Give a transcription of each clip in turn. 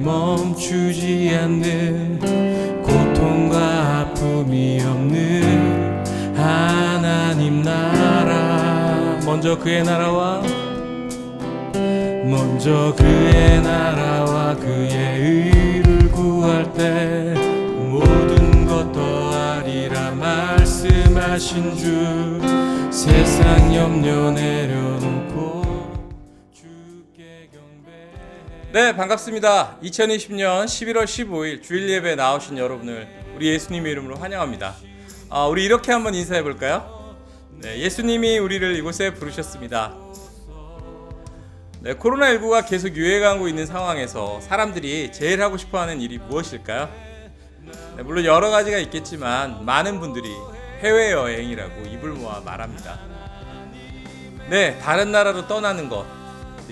멈추지 않는 고통과 아픔이 없는 하나님 나라. 먼저 그의 나라와 그의 의를 구할 때 모든 것 더하리라 말씀하신 주. 세상 염려 내려놓고 주께 경배해. 네, 반갑습니다. 2020년 11월 15일 주일 예배에 나오신 여러분을 우리 예수님의 이름으로 환영합니다. 우리 이렇게 한번 인사해 볼까요? 네, 예수님이 우리를 이곳에 부르셨습니다. 네, 코로나19가 계속 유행하고 있는 상황에서 사람들이 제일 하고 싶어하는 일이 무엇일까요? 네, 물론 여러 가지가 있겠지만 많은 분들이 해외여행이라고 입을 모아 말합니다. 네, 다른 나라로 떠나는 것,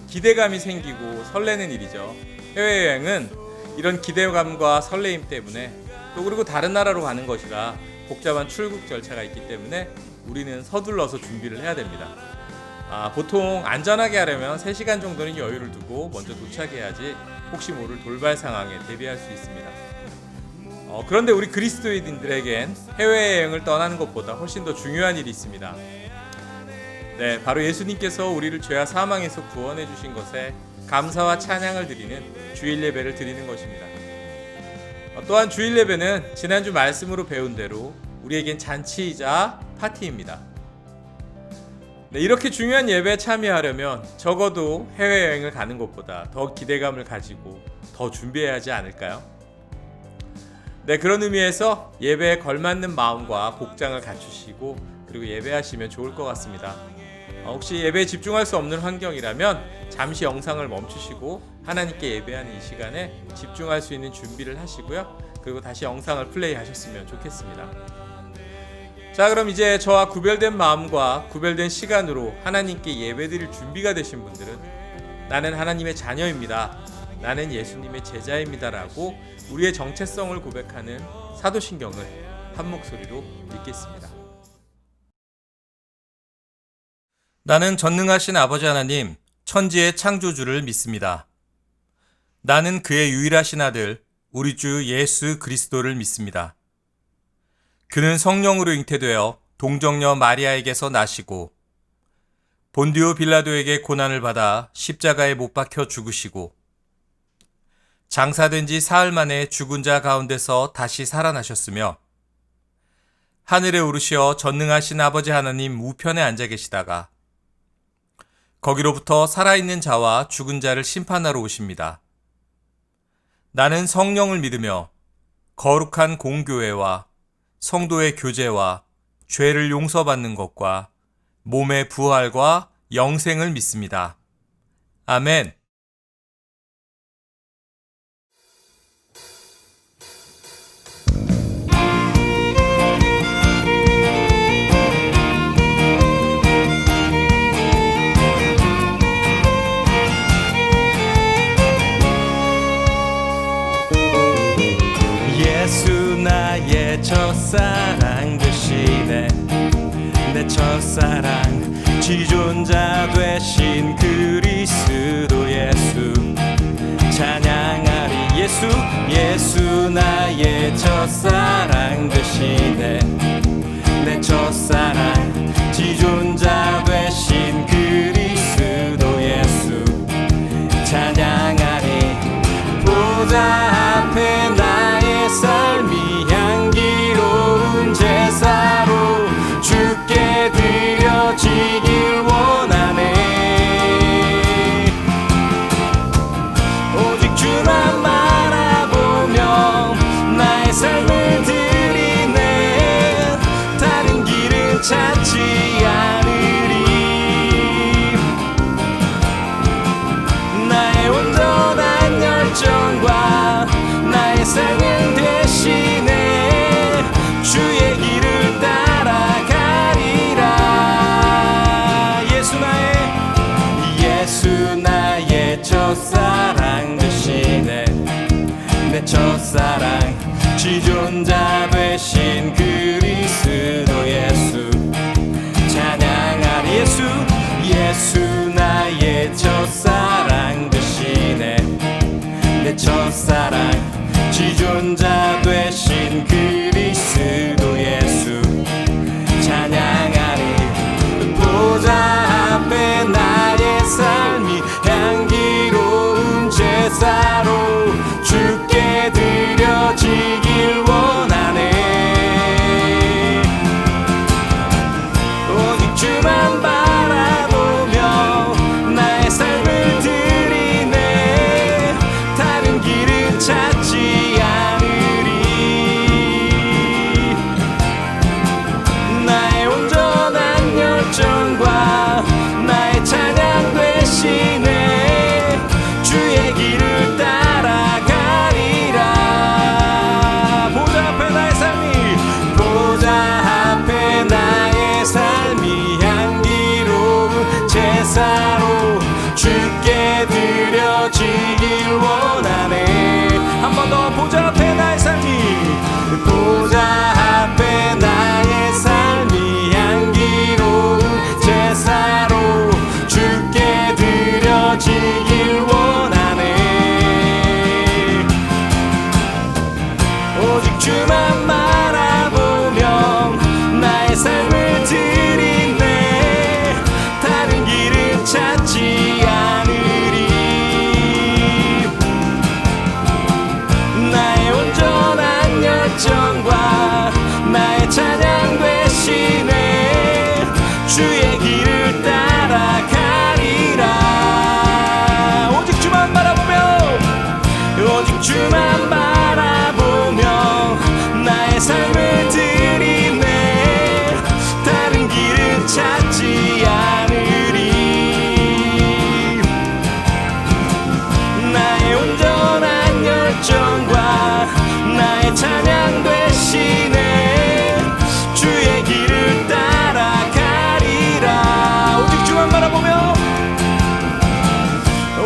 기대감이 생기고 설레는 일이죠. 해외여행은 이런 기대감과 설레임 때문에 또 그리고 다른 나라로 가는 것이라 복잡한 출국 절차가 있기 때문에 우리는 서둘러서 준비를 해야 됩니다. 보통 안전하게 하려면 3시간 정도는 여유를 두고 먼저 도착해야지 혹시 모를 돌발 상황에 대비할 수 있습니다. 그런데 우리 그리스도인들에겐 해외여행을 떠나는 것보다 훨씬 더 중요한 일이 있습니다. 네, 바로 예수님께서 우리를 죄와 사망에서 구원해 주신 것에 감사와 찬양을 드리는 주일 예배를 드리는 것입니다. 또한 주일 예배는 지난주 말씀으로 배운 대로 우리에겐 잔치이자 파티입니다. 네, 이렇게 중요한 예배에 참여하려면 적어도 해외여행을 가는 것보다 더 기대감을 가지고 더 준비해야 하지 않을까요? 네, 그런 의미에서 예배에 걸맞는 마음과 복장을 갖추시고 그리고 예배하시면 좋을 것 같습니다. 혹시 예배에 집중할 수 없는 환경이라면 잠시 영상을 멈추시고 하나님께 예배하는 이 시간에 집중할 수 있는 준비를 하시고요. 그리고 다시 영상을 플레이하셨으면 좋겠습니다. 자, 그럼 이제 저와 구별된 마음과 구별된 시간으로 하나님께 예배드릴 준비가 되신 분들은 나는 하나님의 자녀입니다, 나는 예수님의 제자입니다 라고 우리의 정체성을 고백하는 사도신경을 한 목소리로 읽겠습니다. 나는 전능하신 아버지 하나님, 천지의 창조주를 믿습니다. 나는 그의 유일하신 아들 우리 주 예수 그리스도를 믿습니다. 그는 성령으로 잉태되어 동정녀 마리아에게서 나시고 본디오 빌라도에게 고난을 받아 십자가에 못 박혀 죽으시고 장사된 지 사흘 만에 죽은 자 가운데서 다시 살아나셨으며 하늘에 오르시어 전능하신 아버지 하나님 우편에 앉아 계시다가 거기로부터 살아있는 자와 죽은 자를 심판하러 오십니다. 나는 성령을 믿으며 거룩한 공교회와 성도의 교제와 죄를 용서받는 것과 몸의 부활과 영생을 믿습니다. 아멘. 나의 첫사랑 되시네. 내 첫사랑 지존자 되신 그리스도 예수 찬양하리. 예수 나의 첫사랑 되시네. 내 첫사랑 지존자 되신 그리스도 예수 찬양하리. 보좌 앞에 나의 삶이 향기로운 제사로 주께 드려지길 원하네. 오직 주만 바라보며 나의 삶을 드리네. 다른 길은 찾지 않으리. 나의 온전한 열정과 나의 삶을 대신해 주의 길을 따라가리라. 예수 나의 첫사랑 되시네. 내 첫사랑 지존자 되신 그리스도 예수 찬양하리. 예수 나의 첫사랑 되시네. 내 첫사랑 지존자 되신 그리스도 예수 찬양하리. 보좌 앞에 나의 삶이 향기로운 제사로 주께 드려지길 원하네. 오직 주만 바라보며 나의 삶을 드리네. 다른 길은 찾지 않으리. 나의 온전한 열정과 나의 찬양 되시네. 주의 길을 따라가리라. 보좌 앞에 나의 삶이, 보좌 앞에 나의 삶이 향기로운 제사로 주께 드려지길 원하네. 한 번 더. 보좌 앞에 나의 삶이, 보좌 앞에 나의 삶이 향기로운 제사로 주께 드려지길 원하네. 오직 주만 바라보며 나의 삶을 드리네. 다른 길은 찾지 않으리. 나의 온전한 열정과 나의 찬양 되시네. 주의 길을 따라가리라. 오직 주만 바라보며, 오직 주만 바라보며 나의 삶을 드리네. 다른 길은 찾지 않으리. 나의 온전한 열정과 나의 찬양 되시네. 주의 길을 따라가리라. 오직 주만 바라보며,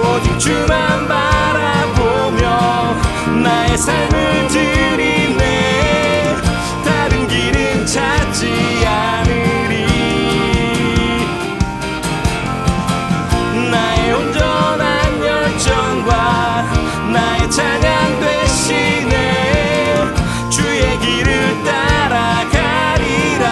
오직 주만 바라보며 나의 삶을 드리네. 다른 길은 찾지 않으리. 나의 온전한 열정과 나의 찬양 되시네. 주의 길을 따라가리라.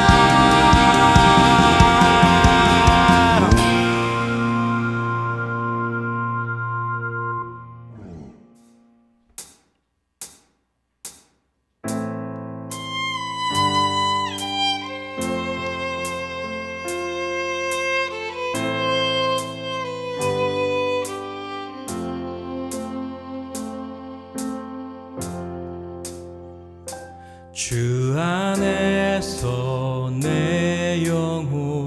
주 안에서 내 영혼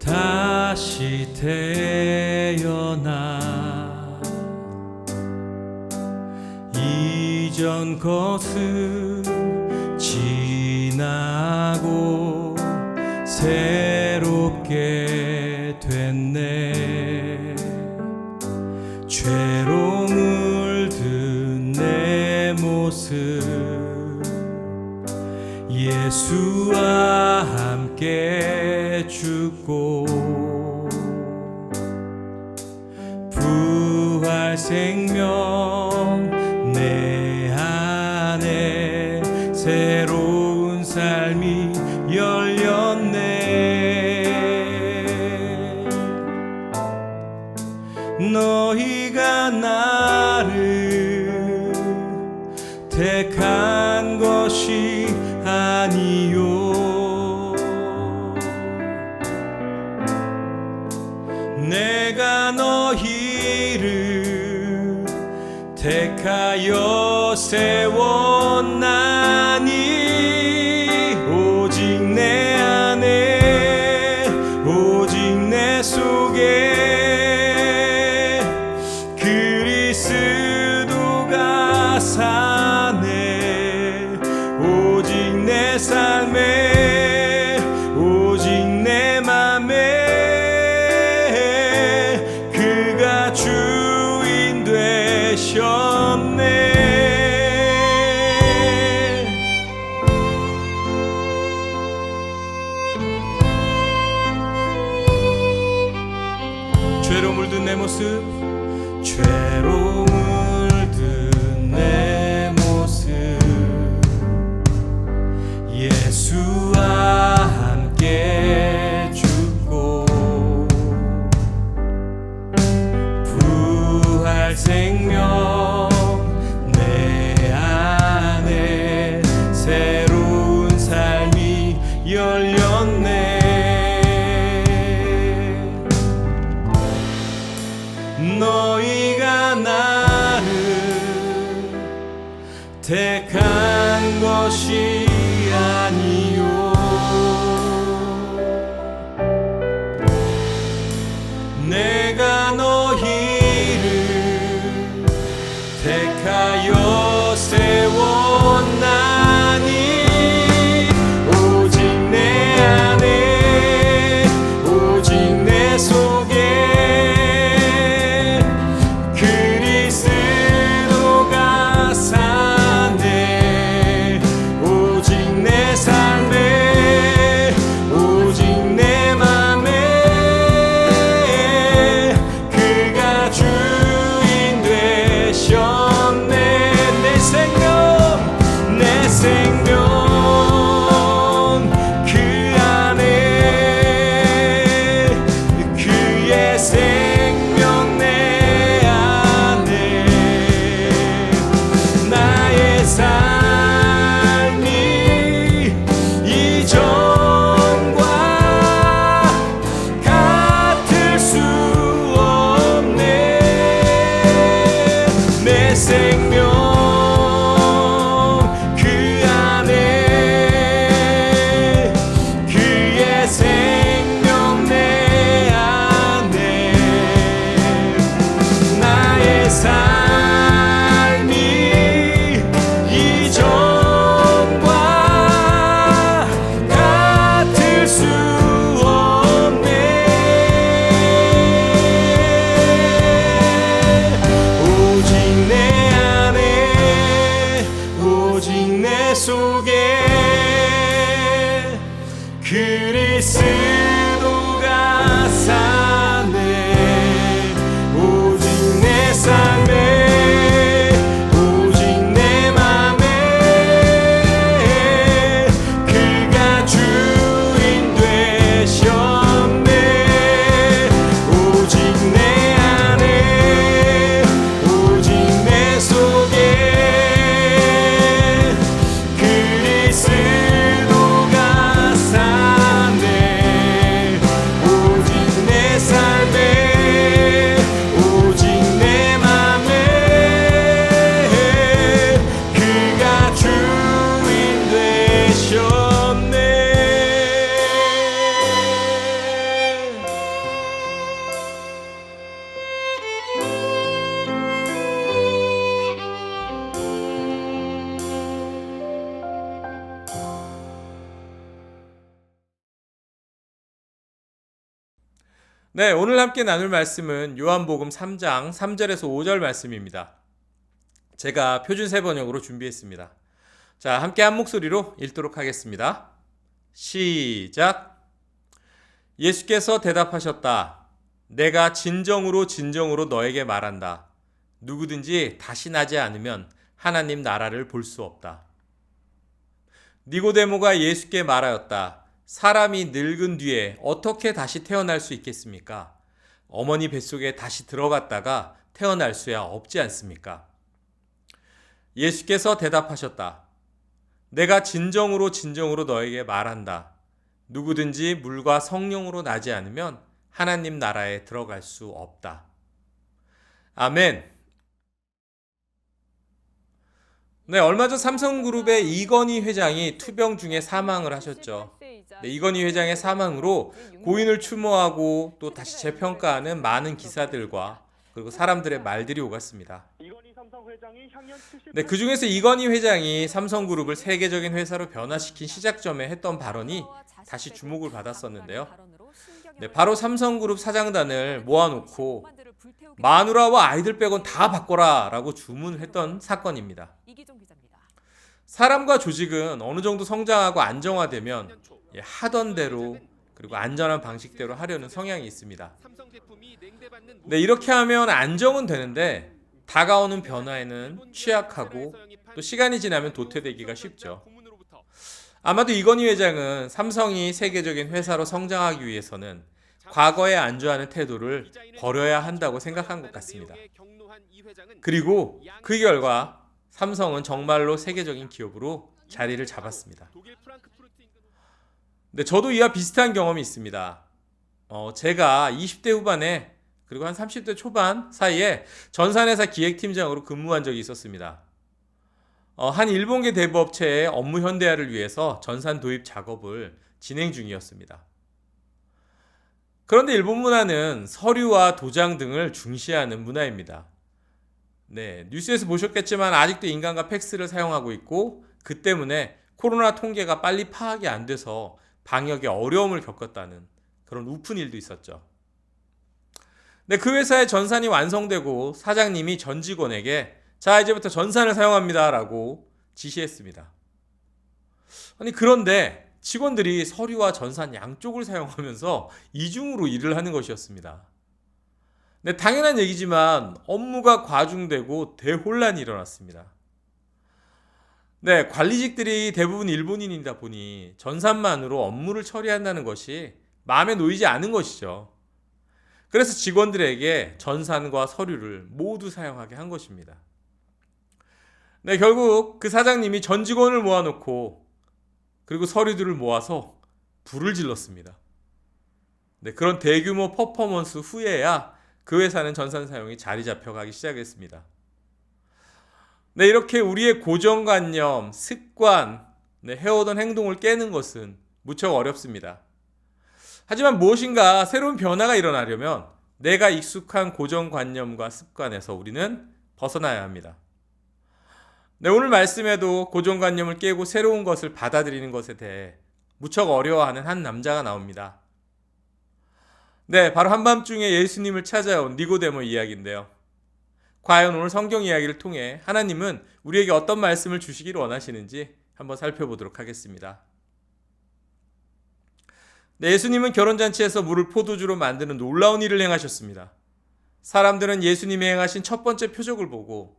다시 태어나. 이전 것은 지나고 새롭게 됐네. 죄로 물든 내 모습 예수와 함께 죽고 부활 생명 내 안에 새로운 삶이 열렸네. 너희가 나를 택한 것이 아니요, 내가 너희를 택하여 세웠나니. 오직 내 안에, 오직 내 속에 그리스도가 사네. 오직 내 삶에, 오직 내 맘에 그가 주인 되셨네. 죄로 물든 내 모습 죄로 물든 내 모습 예수와 함께 죽고 부활 생명 내 안에 새로운 삶이 열렸네. 너희가 나를 택한 것이 아니요 내가 너희를 택하여 세웠나니 오직 내 안에 오직 내 속에 그리스도가 사네. 오직 내 삶에 오직 내 맘에 그가 주인 되셨네. 내 생명 그 안에 그의 생명 내 안에 나의 삶이 이전과 같을 수 없네. 내 생명 그 안에 그의 생명 내 안에 나의 삶이 이전과 같을 수 없네. 오직 내 안에 오직 내 속에 그리스도가 사네. 오직 내 삶에 오직 내 맘에 그가 주인 되셨네. 오직 내 안에 오직 내 속에 그리스도가 사네. 오직 내 삶에 오직 내 맘에 그가 주인 되셨네. 네, 오늘 함께 나눌 말씀은 요한복음 3장 3절에서 5절 말씀입니다. 제가 표준세 번역으로 준비했습니다. 자, 함께 한 목소리로 읽도록 하겠습니다. 시작. 예수께서 대답하셨다. 내가 진정으로 진정으로 너에게 말한다. 누구든지 다시 나지 않으면 하나님 나라를 볼 수 없다. 니고데모가 예수께 말하였다. 사람이 늙은 뒤에 어떻게 다시 태어날 수 있겠습니까? 어머니 뱃속에 다시 들어갔다가 태어날 수야 없지 않습니까? 예수께서 대답하셨다. 내가 진정으로 진정으로 너에게 말한다. 누구든지 물과 성령으로 나지 않으면 하나님 나라에 들어갈 수 없다. 아멘. 네, 얼마 전 삼성그룹의 이건희 회장이 투병 중에 사망을 하셨죠. 네, 이건희 회장의 사망으로 고인을 추모하고 또 다시 재평가하는 많은 기사들과 그리고 사람들의 말들이 오갔습니다. 네, 그 중에서 이건희 회장이 삼성그룹을 세계적인 회사로 변화시킨 시작점에 했던 발언이 다시 주목을 받았었는데요. 네, 바로 삼성그룹 사장단을 모아놓고 마누라와 아이들 빼곤 다 바꿔라 라고 주문을 했던 사건입니다. 사람과 조직은 어느 정도 성장하고 안정화되면 하던 대로 그리고 안전한 방식대로 하려는 성향이 있습니다. 네, 이렇게 하면 안정은 되는데 다가오는 변화에는 취약하고 또 시간이 지나면 도태되기가 쉽죠. 아마도 이건희 회장은 삼성이 세계적인 회사로 성장하기 위해서는 과거에 안주하는 태도를 버려야 한다고 생각한 것 같습니다. 그리고 그 결과 삼성은 정말로 세계적인 기업으로 자리를 잡았습니다. 근데 저도 이와 비슷한 경험이 있습니다. 제가 20대 후반에 그리고 한 30대 초반 사이에 전산회사 기획팀장으로 근무한 적이 있었습니다. 한 일본계 대부업체의 업무 현대화를 위해서 전산 도입 작업을 진행 중이었습니다. 그런데 일본 문화는 서류와 도장 등을 중시하는 문화입니다. 네, 뉴스에서 보셨겠지만 아직도 인간과 팩스를 사용하고 있고 그 때문에 코로나 통계가 빨리 파악이 안 돼서 방역에 어려움을 겪었다는 그런 우픈 일도 있었죠. 네, 그 회사의 전산이 완성되고 사장님이 전 직원에게 자, 이제부터 전산을 사용합니다 라고 지시했습니다. 아니, 그런데 직원들이 서류와 전산 양쪽을 사용하면서 이중으로 일을 하는 것이었습니다. 네, 당연한 얘기지만 업무가 과중되고 대혼란이 일어났습니다. 네, 관리직들이 대부분 일본인이다 보니 전산만으로 업무를 처리한다는 것이 마음에 놓이지 않은 것이죠. 그래서 직원들에게 전산과 서류를 모두 사용하게 한 것입니다. 네, 결국 그 사장님이 전 직원을 모아놓고 그리고 서류들을 모아서 불을 질렀습니다. 네, 그런 대규모 퍼포먼스 후에야 그 회사는 전산 사용이 자리 잡혀가기 시작했습니다. 네, 이렇게 우리의 고정관념, 습관, 해오던 행동을 깨는 것은 무척 어렵습니다. 하지만 무엇인가 새로운 변화가 일어나려면 내가 익숙한 고정관념과 습관에서 우리는 벗어나야 합니다. 네, 오늘 말씀에도 고정관념을 깨고 새로운 것을 받아들이는 것에 대해 무척 어려워하는 한 남자가 나옵니다. 네, 바로 한밤중에 예수님을 찾아온 니고데모 이야기인데요. 과연 오늘 성경 이야기를 통해 하나님은 우리에게 어떤 말씀을 주시기를 원하시는지 한번 살펴보도록 하겠습니다. 네, 예수님은 결혼잔치에서 물을 포도주로 만드는 놀라운 일을 행하셨습니다. 사람들은 예수님이 행하신 첫 번째 표적을 보고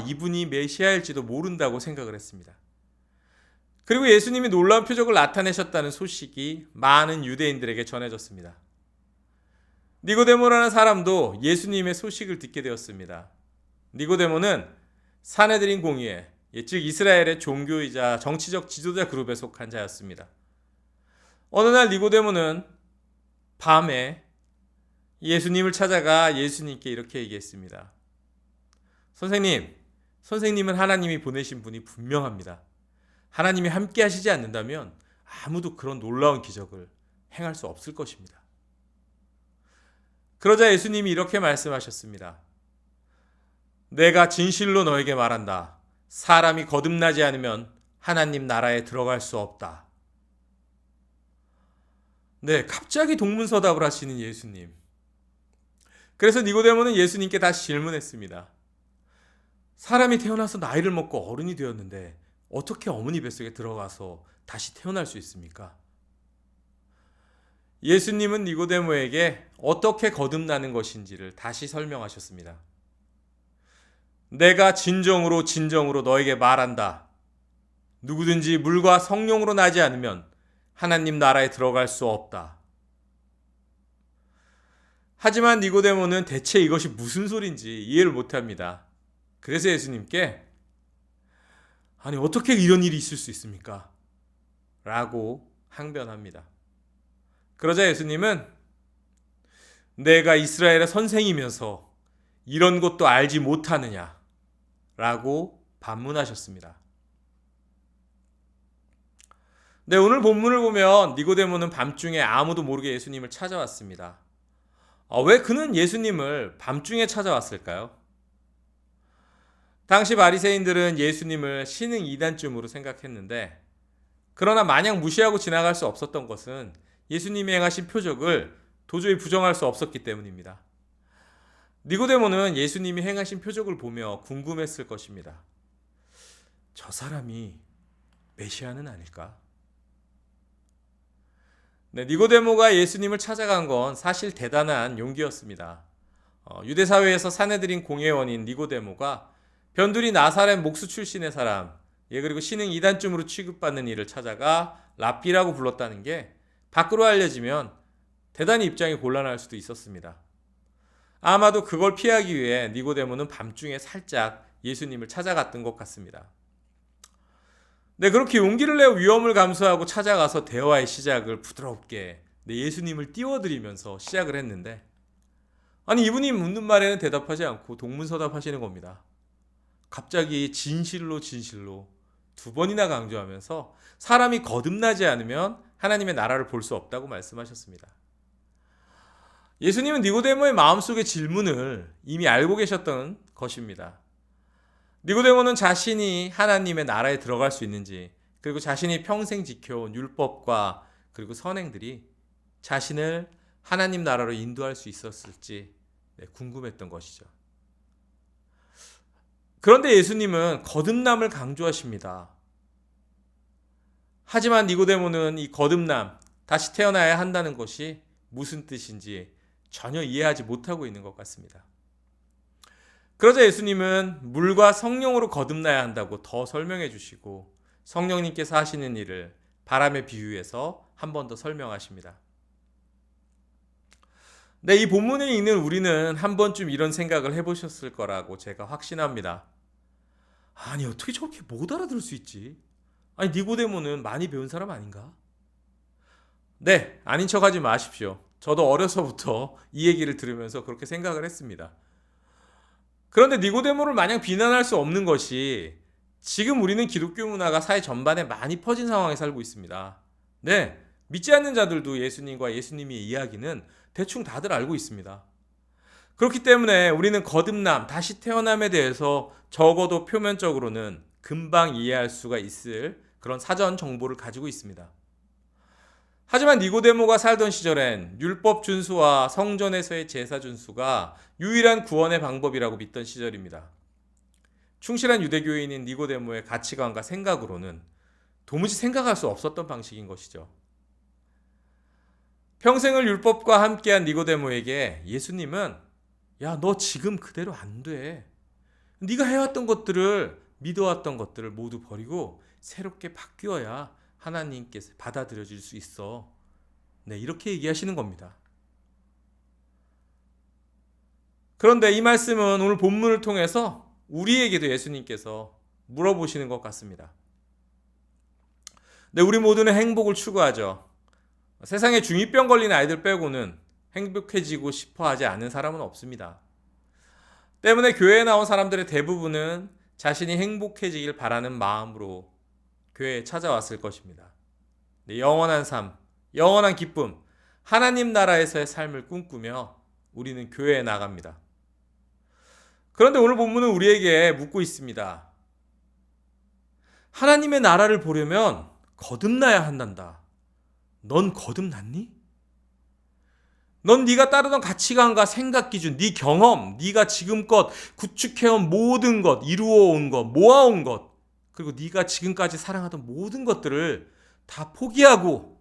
이분이 메시아일지도 모른다고 생각을 했습니다. 그리고 예수님이 놀라운 표적을 나타내셨다는 소식이 많은 유대인들에게 전해졌습니다. 니고데모라는 사람도 예수님의 소식을 듣게 되었습니다. 니고데모는 사내들인 공의회, 즉 이스라엘의 종교이자 정치적 지도자 그룹에 속한 자였습니다. 어느 날 니고데모는 밤에 예수님을 찾아가 예수님께 이렇게 얘기했습니다. 선생님은 하나님이 보내신 분이 분명합니다. 하나님이 함께 하시지 않는다면 아무도 그런 놀라운 기적을 행할 수 없을 것입니다. 그러자 예수님이 이렇게 말씀하셨습니다. 내가 진실로 너에게 말한다. 사람이 거듭나지 않으면 하나님 나라에 들어갈 수 없다. 네, 갑자기 동문서답을 하시는 예수님. 그래서 니고데모는 예수님께 다시 질문했습니다. 사람이 태어나서 나이를 먹고 어른이 되었는데 어떻게 어머니 뱃속에 들어가서 다시 태어날 수 있습니까? 예수님은 니고데모에게 어떻게 거듭나는 것인지를 다시 설명하셨습니다. 내가 진정으로 너에게 말한다. 누구든지 물과 성령으로 나지 않으면 하나님 나라에 들어갈 수 없다. 하지만 니고데모는 대체 이것이 무슨 소린지 이해를 못합니다. 그래서 예수님께 어떻게 이런 일이 있을 수 있습니까? 라고 항변합니다. 그러자 예수님은 내가 이스라엘의 선생이면서 이런 것도 알지 못하느냐? 라고 반문하셨습니다. 네, 오늘 본문을 보면 니고데모는 밤중에 아무도 모르게 예수님을 찾아왔습니다. 왜 그는 예수님을 밤중에 찾아왔을까요? 당시 바리새인들은 예수님을 신흥 이단쯤으로 생각했는데 그러나 마냥 무시하고 지나갈 수 없었던 것은 예수님이 행하신 표적을 도저히 부정할 수 없었기 때문입니다. 니고데모는 예수님이 행하신 표적을 보며 궁금했을 것입니다. 저 사람이 메시아는 아닐까? 네, 니고데모가 예수님을 찾아간 건 사실 대단한 용기였습니다. 유대 사회에서 사내들인 공회원인 니고데모가 변두리 나사렛 목수 출신의 사람, 그리고 신흥 이단쯤으로 취급받는 이를 찾아가 랍비라고 불렀다는 게 밖으로 알려지면 대단히 입장이 곤란할 수도 있었습니다. 아마도 그걸 피하기 위해 니고데모는 밤중에 살짝 예수님을 찾아갔던 것 같습니다. 네, 그렇게 용기를 내어 위험을 감수하고 찾아가서 대화의 시작을 부드럽게 예수님을 띄워드리면서 시작을 했는데, 아니 이분이 묻는 말에는 대답하지 않고 동문서답하시는 겁니다. 갑자기 진실로 두 번이나 강조하면서 사람이 거듭나지 않으면 하나님의 나라를 볼 수 없다고 말씀하셨습니다. 예수님은 니고데모의 마음속의 질문을 이미 알고 계셨던 것입니다. 니고데모는 자신이 하나님의 나라에 들어갈 수 있는지, 그리고 자신이 평생 지켜온 율법과 그리고 선행들이 자신을 하나님 나라로 인도할 수 있었을지 궁금했던 것이죠. 그런데 예수님은 거듭남을 강조하십니다. 하지만 니고데모는 이 거듭남, 다시 태어나야 한다는 것이 무슨 뜻인지 전혀 이해하지 못하고 있는 것 같습니다. 그러자 예수님은 물과 성령으로 거듭나야 한다고 더 설명해 주시고, 성령님께서 하시는 일을 바람에 비유해서 한 번 더 설명하십니다. 네, 이 본문을 읽는 우리는 한 번쯤 이런 생각을 해보셨을 거라고 제가 확신합니다. 아니 어떻게 저렇게 못 알아들을 수 있지? 아니 니고데모는 많이 배운 사람 아닌가? 네, 아닌 척하지 마십시오. 저도 어려서부터 이 얘기를 들으면서 그렇게 생각을 했습니다. 그런데 니고데모를 마냥 비난할 수 없는 것이, 지금 우리는 기독교 문화가 사회 전반에 많이 퍼진 상황에 살고 있습니다. 네, 믿지 않는 자들도 예수님과 예수님의 이야기는 대충 다들 알고 있습니다. 그렇기 때문에 우리는 거듭남, 다시 태어남에 대해서 적어도 표면적으로는 금방 이해할 수가 있을 그런 사전 정보를 가지고 있습니다. 하지만 니고데모가 살던 시절엔 율법 준수와 성전에서의 제사 준수가 유일한 구원의 방법이라고 믿던 시절입니다. 충실한 유대교인인 니고데모의 가치관과 생각으로는 도무지 생각할 수 없었던 방식인 것이죠. 평생을 율법과 함께한 니고데모에게 예수님은 야, 너 지금 그대로 안 돼. 네가 해왔던 것들을, 믿어왔던 것들을 모두 버리고 새롭게 바뀌어야 하나님께서 받아들여질 수 있어. 네, 이렇게 얘기하시는 겁니다. 그런데 이 말씀은 오늘 본문을 통해서 우리에게도 예수님께서 물어보시는 것 같습니다. 네, 우리 모두는 행복을 추구하죠. 세상에 중2병 걸린 아이들 빼고는 행복해지고 싶어 하지 않는 사람은 없습니다. 때문에 교회에 나온 사람들의 대부분은 자신이 행복해지길 바라는 마음으로 교회에 찾아왔을 것입니다. 영원한 삶, 영원한 기쁨, 하나님 나라에서의 삶을 꿈꾸며 우리는 교회에 나갑니다. 그런데 오늘 본문은 우리에게 묻고 있습니다. 하나님의 나라를 보려면 거듭나야 한단다. 넌 거듭났니? 넌 네가 따르던 가치관과 생각 기준, 네 경험, 네가 지금껏 구축해온 모든 것, 이루어온 것, 모아온 것, 그리고 네가 지금까지 사랑하던 모든 것들을 다 포기하고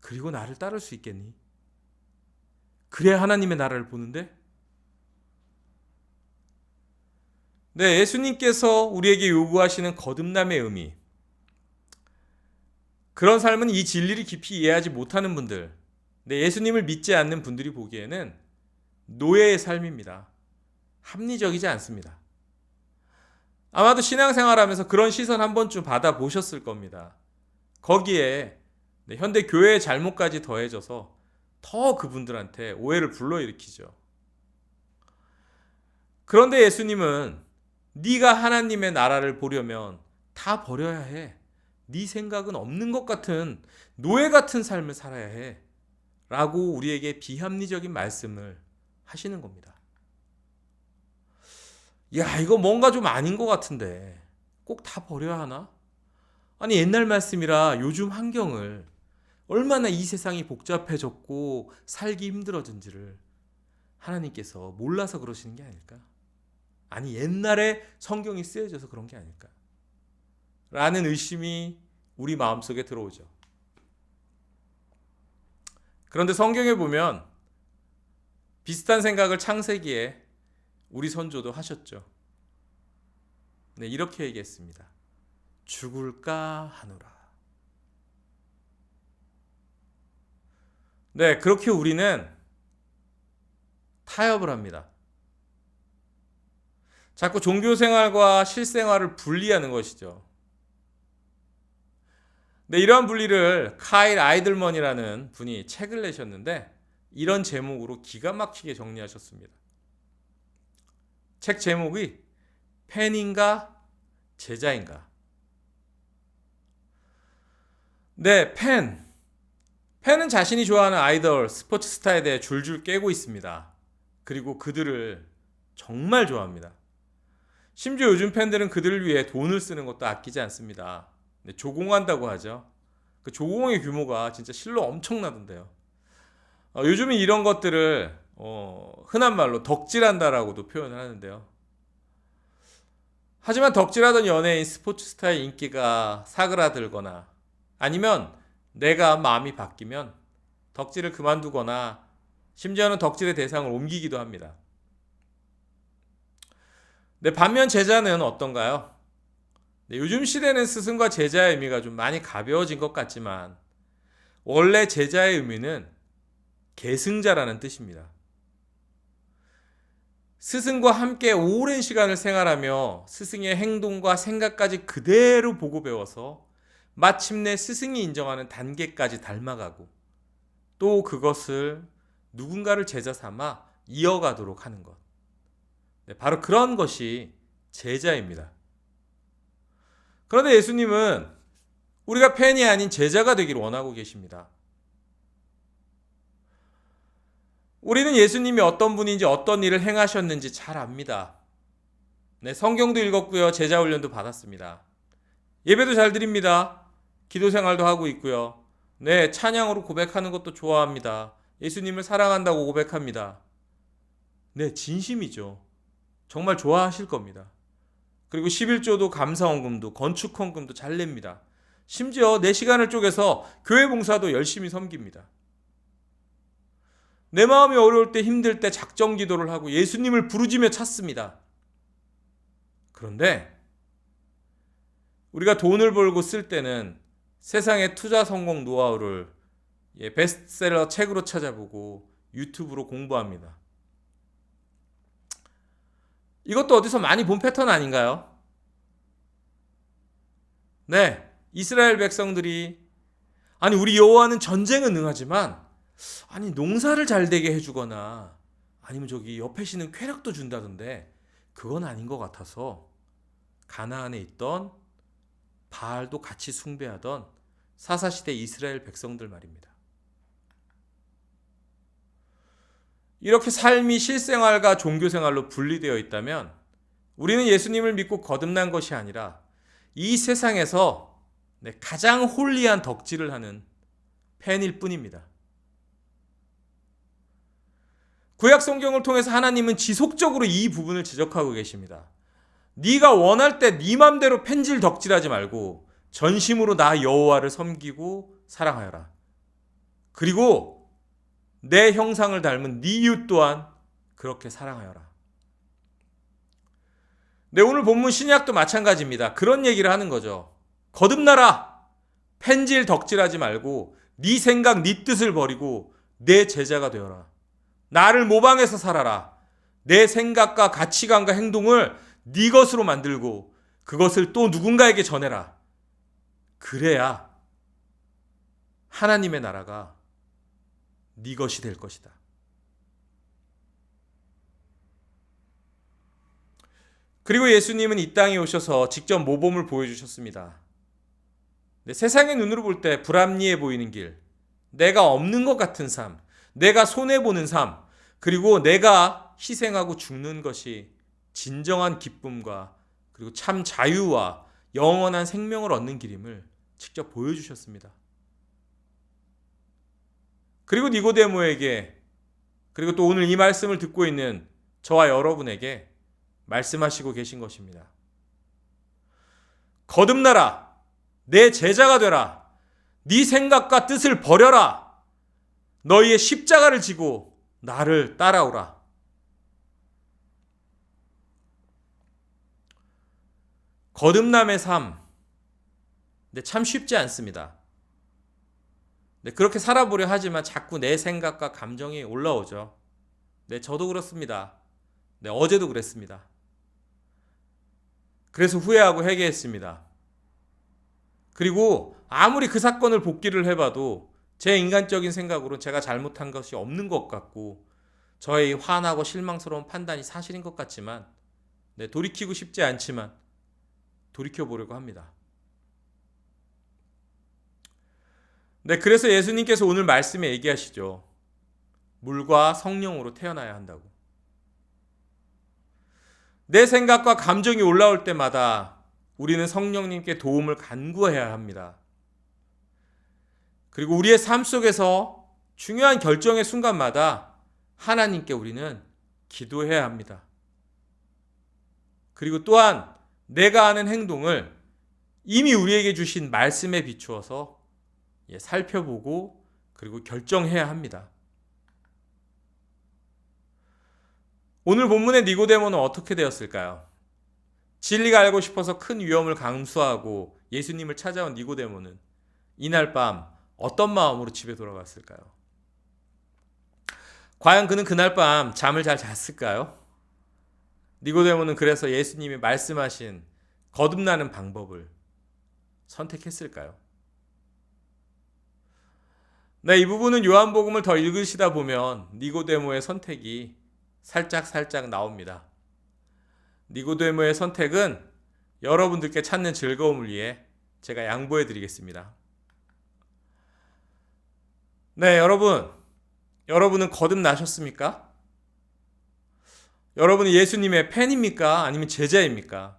그리고 나를 따를 수 있겠니? 그래야 하나님의 나라를 보는데? 네, 예수님께서 우리에게 요구하시는 거듭남의 의미, 그런 삶은 이 진리를 깊이 이해하지 못하는 분들, 예수님을 믿지 않는 분들이 보기에는 노예의 삶입니다. 합리적이지 않습니다. 아마도 신앙생활하면서 그런 시선 한 번쯤 받아보셨을 겁니다. 거기에 현대 교회의 잘못까지 더해져서 더 그분들한테 오해를 불러일으키죠. 그런데 예수님은 네가 하나님의 나라를 보려면 다 버려야 해. 네 생각은 없는 것 같은 노예 같은 삶을 살아야 해. 라고 우리에게 비합리적인 말씀을 하시는 겁니다. 야, 이거 뭔가 좀 아닌 것 같은데 꼭 다 버려야 하나? 아니 옛날 말씀이라 요즘 환경을, 얼마나 이 세상이 복잡해졌고 살기 힘들어진지를 하나님께서 몰라서 그러시는 게 아닐까? 아니 옛날에 성경이 쓰여져서 그런 게 아닐까? 라는 의심이 우리 마음속에 들어오죠. 그런데 성경에 보면 비슷한 생각을 창세기에 우리 선조도 하셨죠. 네, 이렇게 얘기했습니다. 죽을까 하노라. 네, 그렇게 우리는 타협을 합니다. 자꾸 종교생활과 실생활을 분리하는 것이죠. 네, 이러한 분리를 카일 아이들먼이라는 분이 책을 내셨는데 이런 제목으로 기가 막히게 정리하셨습니다. 책 제목이 팬인가 제자인가. 네, 팬은 자신이 좋아하는 아이돌, 스포츠 스타에 대해 줄줄 깨고 있습니다. 그리고 그들을 정말 좋아합니다. 심지어 요즘 팬들은 그들을 위해 돈을 쓰는 것도 아끼지 않습니다. 네, 조공한다고 하죠. 그 조공의 규모가 진짜 실로 엄청나던데요. 요즘은 이런 것들을 흔한 말로 덕질한다라고도 표현을 하는데요. 하지만 덕질하던 연예인, 스포츠 스타의 인기가 사그라들거나 아니면 내가 마음이 바뀌면 덕질을 그만두거나 심지어는 덕질의 대상을 옮기기도 합니다. 네, 반면 제자는 어떤가요? 네, 요즘 시대는 스승과 제자의 의미가 좀 많이 가벼워진 것 같지만 원래 제자의 의미는 계승자라는 뜻입니다. 스승과 함께 오랜 시간을 생활하며 스승의 행동과 생각까지 그대로 보고 배워서 마침내 스승이 인정하는 단계까지 닮아가고 또 그것을 누군가를 제자 삼아 이어가도록 하는 것. 네, 바로 그런 것이 제자입니다. 그런데 예수님은 우리가 팬이 아닌 제자가 되기를 원하고 계십니다. 우리는 예수님이 어떤 분인지 어떤 일을 행하셨는지 잘 압니다. 네, 성경도 읽었고요. 제자 훈련도 받았습니다. 예배도 잘 드립니다. 기도 생활도 하고 있고요. 네, 찬양으로 고백하는 것도 좋아합니다. 예수님을 사랑한다고 고백합니다. 네, 진심이죠. 정말 좋아하실 겁니다. 그리고 11조도 감사헌금도 건축헌금도 잘 냅니다. 심지어 내 시간을 쪼개서 교회 봉사도 열심히 섬깁니다. 내 마음이 어려울 때 힘들 때 작정 기도를 하고 예수님을 부르짖며 찾습니다. 그런데 우리가 돈을 벌고 쓸 때는 세상의 투자 성공 노하우를 베스트셀러 책으로 찾아보고 유튜브로 공부합니다. 이것도 어디서 많이 본 패턴 아닌가요? 네, 이스라엘 백성들이 우리 여호와는 전쟁은 능하지만 농사를 잘 되게 해주거나 아니면 저기 옆에 씨는 쾌락도 준다던데 그건 아닌 것 같아서 가나안에 있던 바알도 같이 숭배하던 사사시대 이스라엘 백성들 말입니다. 이렇게 삶이 실생활과 종교생활로 분리되어 있다면 우리는 예수님을 믿고 거듭난 것이 아니라 이 세상에서 가장 홀리한 덕질을 하는 팬일 뿐입니다. 구약 성경을 통해서 하나님은 지속적으로 이 부분을 지적하고 계십니다. 네가 원할 때 네 맘대로 펜질 덕질하지 말고 전심으로 나 여호와를 섬기고 사랑하여라. 그리고 내 형상을 닮은 네 이웃 또한 그렇게 사랑하여라. 네, 오늘 본문 신약도 마찬가지입니다. 그런 얘기를 하는 거죠. 거듭나라. 펜질 덕질하지 말고 네 생각 네 뜻을 버리고 내 제자가 되어라. 나를 모방해서 살아라. 내 생각과 가치관과 행동을 네 것으로 만들고 그것을 또 누군가에게 전해라. 그래야 하나님의 나라가 네 것이 될 것이다. 그리고 예수님은 이 땅에 오셔서 직접 모범을 보여주셨습니다. 세상의 눈으로 볼 때 불합리해 보이는 길, 내가 없는 것 같은 삶, 내가 손해보는 삶, 그리고 내가 희생하고 죽는 것이 진정한 기쁨과 그리고 참 자유와 영원한 생명을 얻는 길임을 직접 보여주셨습니다. 그리고 니고데모에게, 그리고 또 오늘 이 말씀을 듣고 있는 저와 여러분에게 말씀하시고 계신 것입니다. 거듭나라. 내 제자가 되라. 네 생각과 뜻을 버려라. 너희의 십자가를 지고 나를 따라오라. 거듭남의 삶, 근데 참 쉽지 않습니다. 그렇게 살아보려 하지만 자꾸 내 생각과 감정이 올라오죠. 저도 그렇습니다. 어제도 그랬습니다. 그래서 후회하고 회개했습니다. 그리고 아무리 그 사건을 복기를 해봐도 제 인간적인 생각으로 제가 잘못한 것이 없는 것 같고 저의 화나고 실망스러운 판단이 사실인 것 같지만 돌이키고 싶지 않지만 돌이켜보려고 합니다. 그래서 예수님께서 오늘 말씀에 얘기하시죠. 물과 성령으로 태어나야 한다고. 내 생각과 감정이 올라올 때마다 우리는 성령님께 도움을 간구해야 합니다. 그리고 우리의 삶 속에서 중요한 결정의 순간마다 하나님께 우리는 기도해야 합니다. 그리고 또한 내가 하는 행동을 이미 우리에게 주신 말씀에 비추어서 살펴보고 그리고 결정해야 합니다. 오늘 본문의 니고데모는 어떻게 되었을까요? 진리가 알고 싶어서 큰 위험을 감수하고 예수님을 찾아온 니고데모는 이날 밤 어떤 마음으로 집에 돌아갔을까요? 과연 그는 그날 밤 잠을 잘 잤을까요? 니고데모는 그래서 예수님이 말씀하신 거듭나는 방법을 선택했을까요? 이 부분은 요한복음을 더 읽으시다 보면 니고데모의 선택이 살짝 나옵니다. 니고데모의 선택은 여러분들께 찾는 즐거움을 위해 제가 양보해 드리겠습니다. 여러분은 거듭나셨습니까? 여러분은 예수님의 팬입니까? 아니면 제자입니까?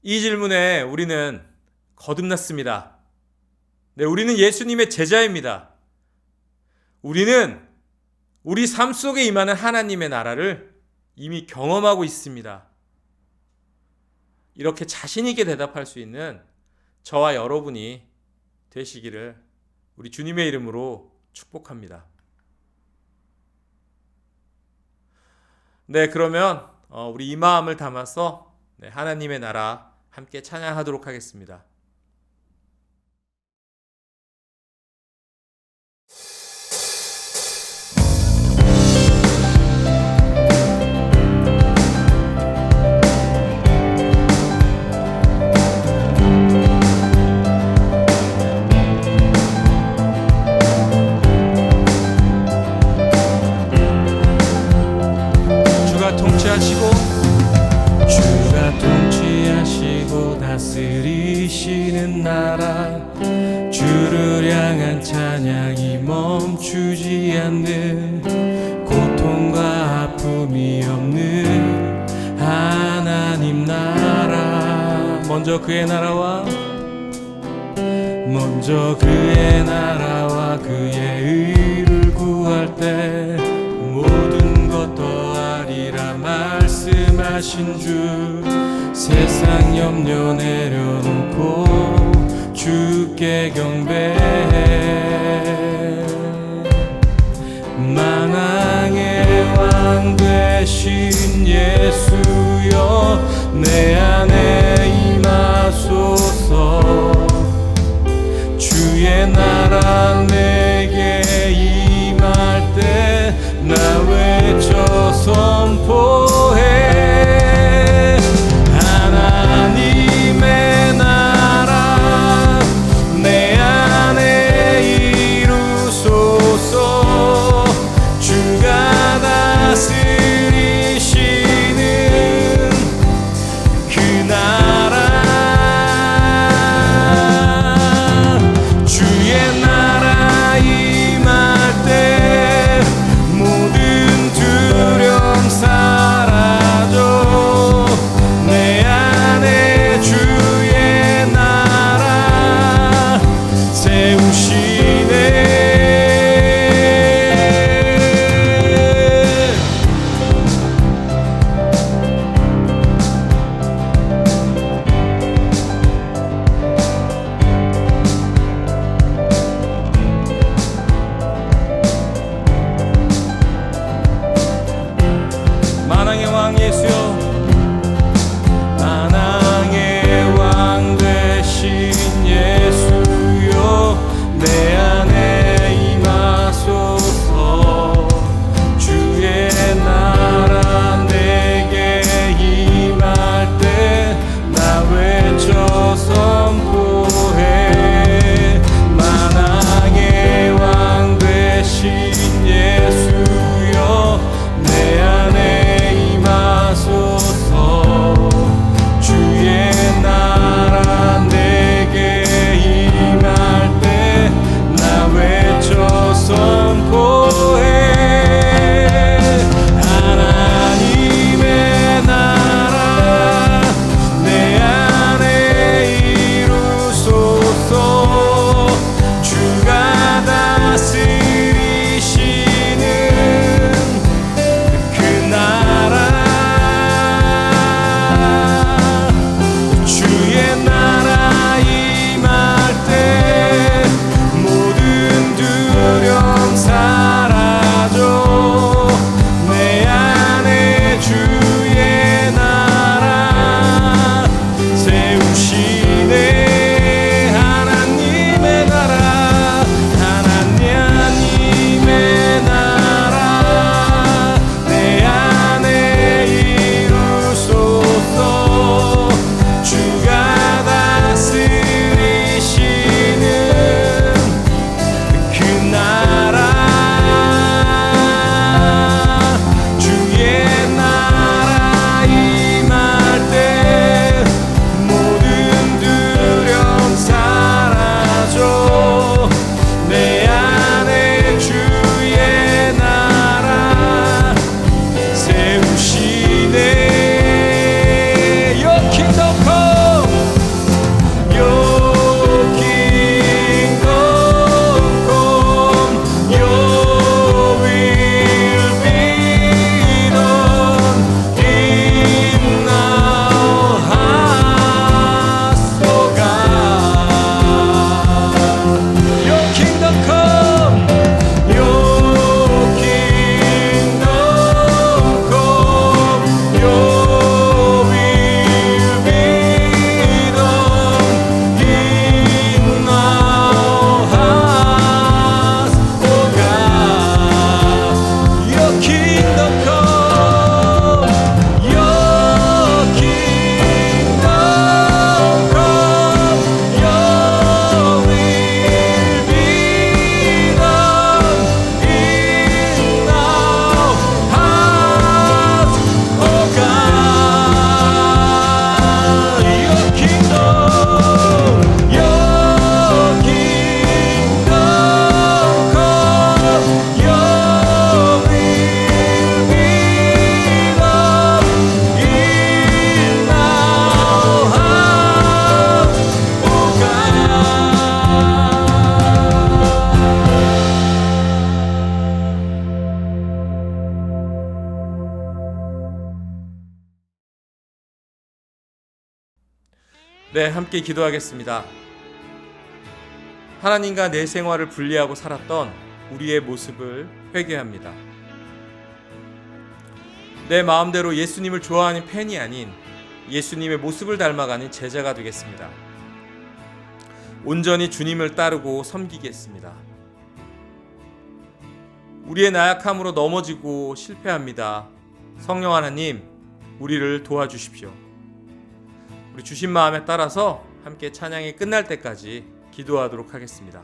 이 질문에 우리는 거듭났습니다. 우리는 예수님의 제자입니다. 우리는 우리 삶 속에 임하는 하나님의 나라를 이미 경험하고 있습니다. 이렇게 자신 있게 대답할 수 있는 저와 여러분이 되시기를 우리 주님의 이름으로 축복합니다. 그러면 우리 이 마음을 담아서 하나님의 나라 함께 찬양하도록 하겠습니다. 주가 통치하시고 다스리시는 나라, 주를 향한 찬양이 멈추지 않는, 고통과 아픔이 없는 하나님 나라. 먼저 그의 나라와 그의 의를 구할 때 모든 것 더하리라 말씀하신 주, 세상 염려 내려놓고 주께 경배해. 만왕의 왕 되신 예수여, 내 안에 임하소서. 주의 나라 내게 임할 때 나 외쳐 선포해. 하나님의 나라 내 안에 이루소서. 주가 다스리시는 그 나라, 주의 나라 임할 때 모든 두려움 사라. 네, 함께 기도하겠습니다. 하나님과 내 생활을 분리하고 살았던 우리의 모습을 회개합니다. 내 마음대로 예수님을 좋아하는 팬이 아닌 예수님의 모습을 닮아가는 제자가 되겠습니다. 온전히 주님을 따르고 섬기겠습니다. 우리의 나약함으로 넘어지고 실패합니다. 성령 하나님, 우리를 도와주십시오. 우리 주신 마음에 따라서 함께 찬양이 끝날 때까지 기도하도록 하겠습니다.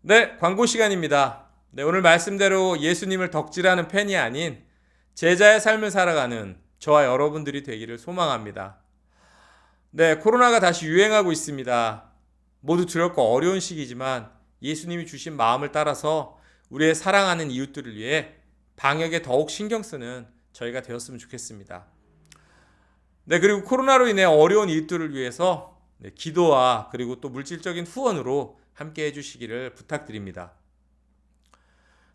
네, 광고 시간입니다. 네, 오늘 말씀대로 예수님을 덕질하는 팬이 아닌 제자의 삶을 살아가는 저와 여러분들이 되기를 소망합니다. 네, 코로나가 다시 유행하고 있습니다. 모두 두렵고 어려운 시기지만 예수님이 주신 마음을 따라서 우리의 사랑하는 이웃들을 위해 방역에 더욱 신경 쓰는 저희가 되었으면 좋겠습니다. 네, 그리고 코로나로 인해 어려운 이웃들을 위해서 기도와 그리고 또 물질적인 후원으로 함께 해주시기를 부탁드립니다.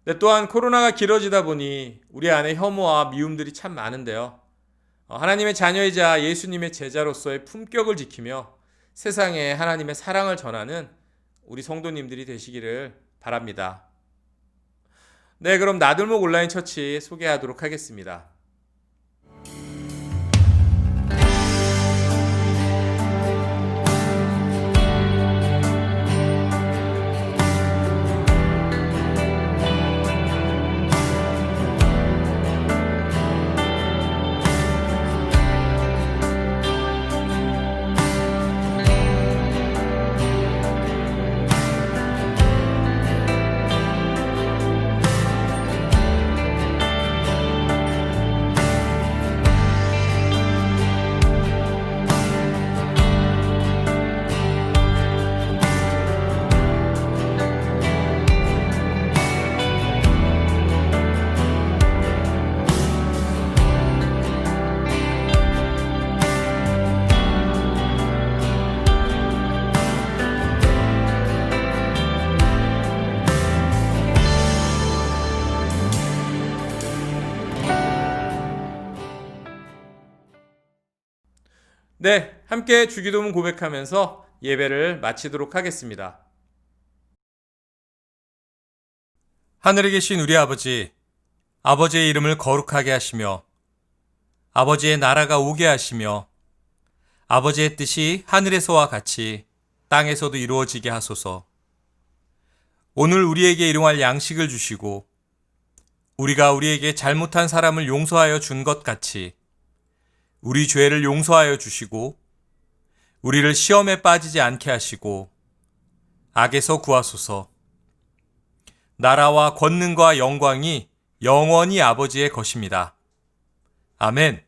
네, 또한 코로나가 길어지다 보니 우리 안에 혐오와 미움들이 참 많은데요. 하나님의 자녀이자 예수님의 제자로서의 품격을 지키며 세상에 하나님의 사랑을 전하는 우리 성도님들이 되시기를 바랍니다. 네, 그럼 나들목 온라인 처치 소개하도록 하겠습니다. 네, 함께 주기도문 고백하면서 예배를 마치도록 하겠습니다. 하늘에 계신 우리 아버지, 아버지의 이름을 거룩하게 하시며 아버지의 나라가 오게 하시며 아버지의 뜻이 하늘에서와 같이 땅에서도 이루어지게 하소서. 오늘 우리에게 일용할 양식을 주시고 우리가 우리에게 잘못한 사람을 용서하여 준 것 같이 우리 죄를 용서하여 주시고 우리를 시험에 빠지지 않게 하시고 악에서 구하소서. 나라와 권능과 영광이 영원히 아버지의 것입니다. 아멘.